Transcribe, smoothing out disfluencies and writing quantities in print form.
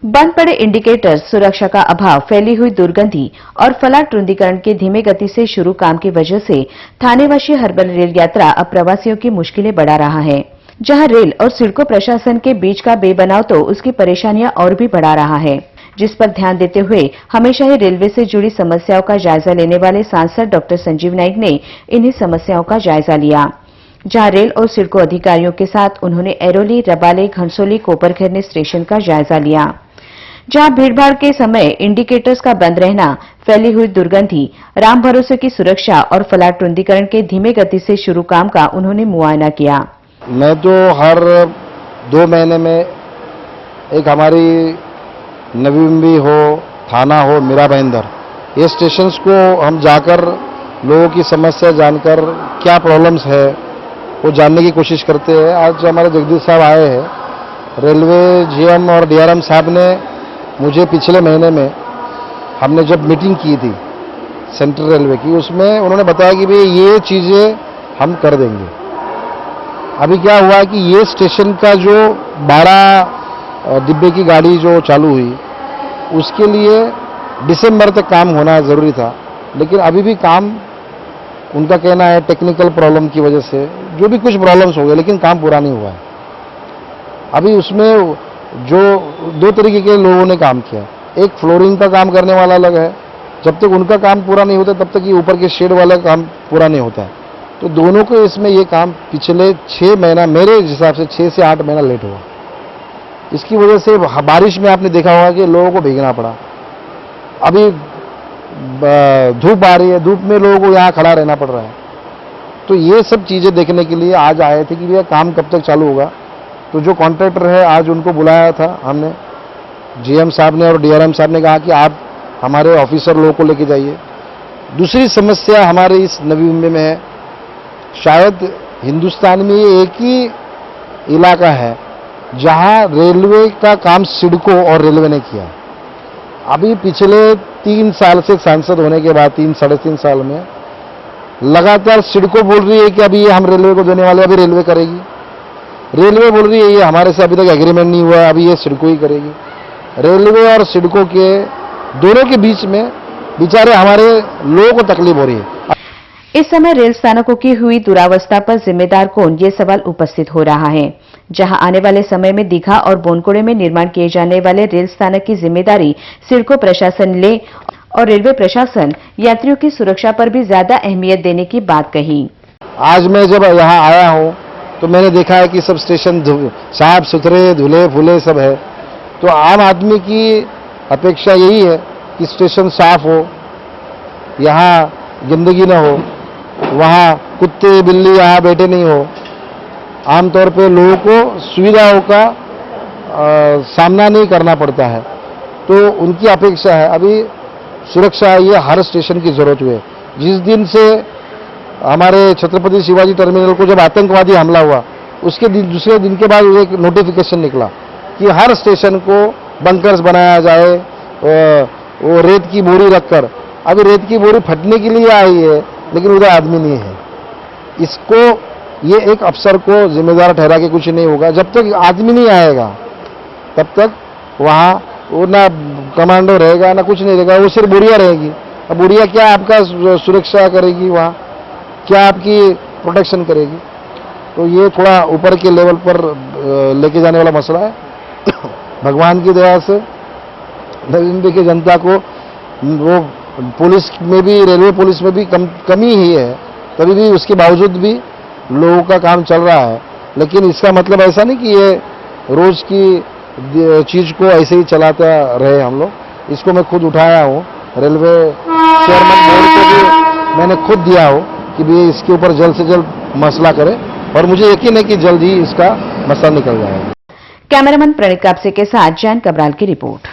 बंद पड़े इंडिकेटर्स, सुरक्षा का अभाव, फैली हुई दुर्गंधी और फलाट रुंदीकरण के धीमे गति से शुरू काम की वजह से थानेवासी हर्बल रेल यात्रा अब प्रवासियों की मुश्किलें बढ़ा रहा है। जहां रेल और सिडको प्रशासन के बीच का बेबनाव तो उसकी परेशानियां और भी बढ़ा रहा है, जिस पर ध्यान देते हुए हमेशा ही रेलवे से जुड़ी समस्याओं का जायजा लेने वाले सांसद डॉक्टर संजीव नाइक ने इन्हीं समस्याओं का जायजा लिया। जहां रेल और सिडको अधिकारियों के साथ उन्होंने एरोली, रबाले, घनसोली, कोपरखैरनी स्टेशन का जायजा लिया। जहां भीड़भाड़ के समय इंडिकेटर्स का बंद रहना, फैली हुई दुर्गंधी, राम भरोसे की सुरक्षा और फलाट रुंदीकरण के धीमे गति से शुरू काम का उन्होंने मुआयना किया। मैं तो हर 2 महीने में एक हमारी नवी मुंबई हो, थाना हो, मीरा भाईंदर, ये स्टेशंस को हम जाकर लोगों की समस्या जानकर क्या प्रॉब्लम्स है वो जानने की कोशिश करते हैं। आज हमारे जगदीश साहब आए हैं, रेलवे जीएम और डीआरएम साहब ने मुझे पिछले महीने में हमने जब मीटिंग की थी सेंट्रल रेलवे की, उसमें उन्होंने बताया कि भाई ये चीज़ें हम कर देंगे। अभी क्या हुआ कि ये स्टेशन का जो 12 डिब्बे की गाड़ी जो चालू हुई, उसके लिए दिसंबर तक काम होना ज़रूरी था, लेकिन अभी भी काम, उनका कहना है टेक्निकल प्रॉब्लम की वजह से जो भी कुछ प्रॉब्लम्स हो गए, लेकिन काम पूरा नहीं हुआ है। अभी उसमें जो 2 तरीके के लोगों ने काम किया, एक फ्लोरिंग का काम करने वाला अलग है, जब तक उनका काम पूरा नहीं होता तब तक ये ऊपर के शेड वाला काम पूरा नहीं होता है। तो दोनों को इसमें ये काम पिछले 6 महीना, मेरे हिसाब से 6 से 8 महीना लेट हुआ। इसकी वजह से बारिश में आपने देखा होगा कि लोगों को भीगना पड़ा। अभी धूप आ रही है, धूप में लोगों को यहाँ खड़ा रहना पड़ रहा है। तो ये सब चीज़ें देखने के लिए आज आए थे कि भैया काम कब तक चालू होगा। तो जो कॉन्ट्रैक्टर है, आज उनको बुलाया था हमने, जीएम साहब ने और डीआरएम साहब ने कहा कि आप हमारे ऑफिसर लोगों को लेके जाइए। दूसरी समस्या हमारे इस नवी मुंबई में है, शायद हिंदुस्तान में ये एक ही इलाका है जहां रेलवे का काम सिडको और रेलवे ने किया। अभी पिछले 3 साल से सांसद होने के बाद, 3 साढ़े 3 साल में लगातार सिडको बोल रही है कि अभी ये हम रेलवे को देने वाले, अभी रेलवे करेगी। रेलवे बोल रही है ये हमारे से अभी तक एग्रीमेंट नहीं हुआ, अभी ये सिडको ही करेगी। रेलवे और सिडको के दोनों के बीच में बेचारे हमारे लोगों को तकलीफ हो रही है। इस समय रेल स्थानकों की हुई दुरावस्था पर जिम्मेदार कौन, ये सवाल उपस्थित हो रहा है। जहां आने वाले समय में दीघा और बोनकोड़े में निर्माण किए जाने वाले रेल स्थानक की जिम्मेदारी सिडको प्रशासन ले और रेलवे प्रशासन यात्रियों की सुरक्षा पर भी ज्यादा अहमियत देने की बात कही। आज मैं जब यहाँ आया हूँ तो मैंने देखा है कि सब स्टेशन साफ सुथरे, धुले फुले सब है। तो आम आदमी की अपेक्षा यही है कि स्टेशन साफ हो, यहाँ गंदगी न हो, वहाँ कुत्ते बिल्ली यहाँ बैठे नहीं हो। आमतौर पे लोगों को सुविधाओं का सामना नहीं करना पड़ता है, तो उनकी अपेक्षा है। अभी सुरक्षा, ये हर स्टेशन की जरूरत हुई है। जिस दिन से हमारे छत्रपति शिवाजी टर्मिनल को जब आतंकवादी हमला हुआ, उसके दूसरे दिन के बाद एक नोटिफिकेशन निकला कि हर स्टेशन को बंकर्स बनाया जाए, वो रेत की बोरी रखकर। अभी रेत की बोरी फटने के लिए आई है, लेकिन उधर आदमी नहीं है। इसको, ये एक अफसर को जिम्मेदार ठहरा के कुछ नहीं होगा। जब तक आदमी नहीं आएगा तब तक वहाँ वो ना कमांडो रहेगा ना कुछ नहीं रहेगा, वो सिर्फ बुढ़िया रहेगी। अब बुढ़िया क्या आपका सुरक्षा करेगी, वहाँ क्या आपकी प्रोटेक्शन करेगी? तो ये थोड़ा ऊपर के लेवल पर लेके जाने वाला मसला है। भगवान की दया से नवी मुंबई की जनता को, वो पुलिस में भी, रेलवे पुलिस में भी कमी ही है, तभी भी उसके बावजूद भी लोगों का काम चल रहा है। लेकिन इसका मतलब ऐसा नहीं कि ये रोज की चीज को ऐसे ही चलाता रहे हम लोग। इसको मैं खुद उठाया हूँ, रेलवे चेयरमैन बोर्ड को भी मैंने खुद दिया हो कि भी इसके ऊपर जल्द से जल्द मसला करे, और मुझे यकीन है कि जल्द ही इसका मसला निकल जाएगा। कैमरामैन प्रणीत कापसे के साथ जैन कबराल की रिपोर्ट।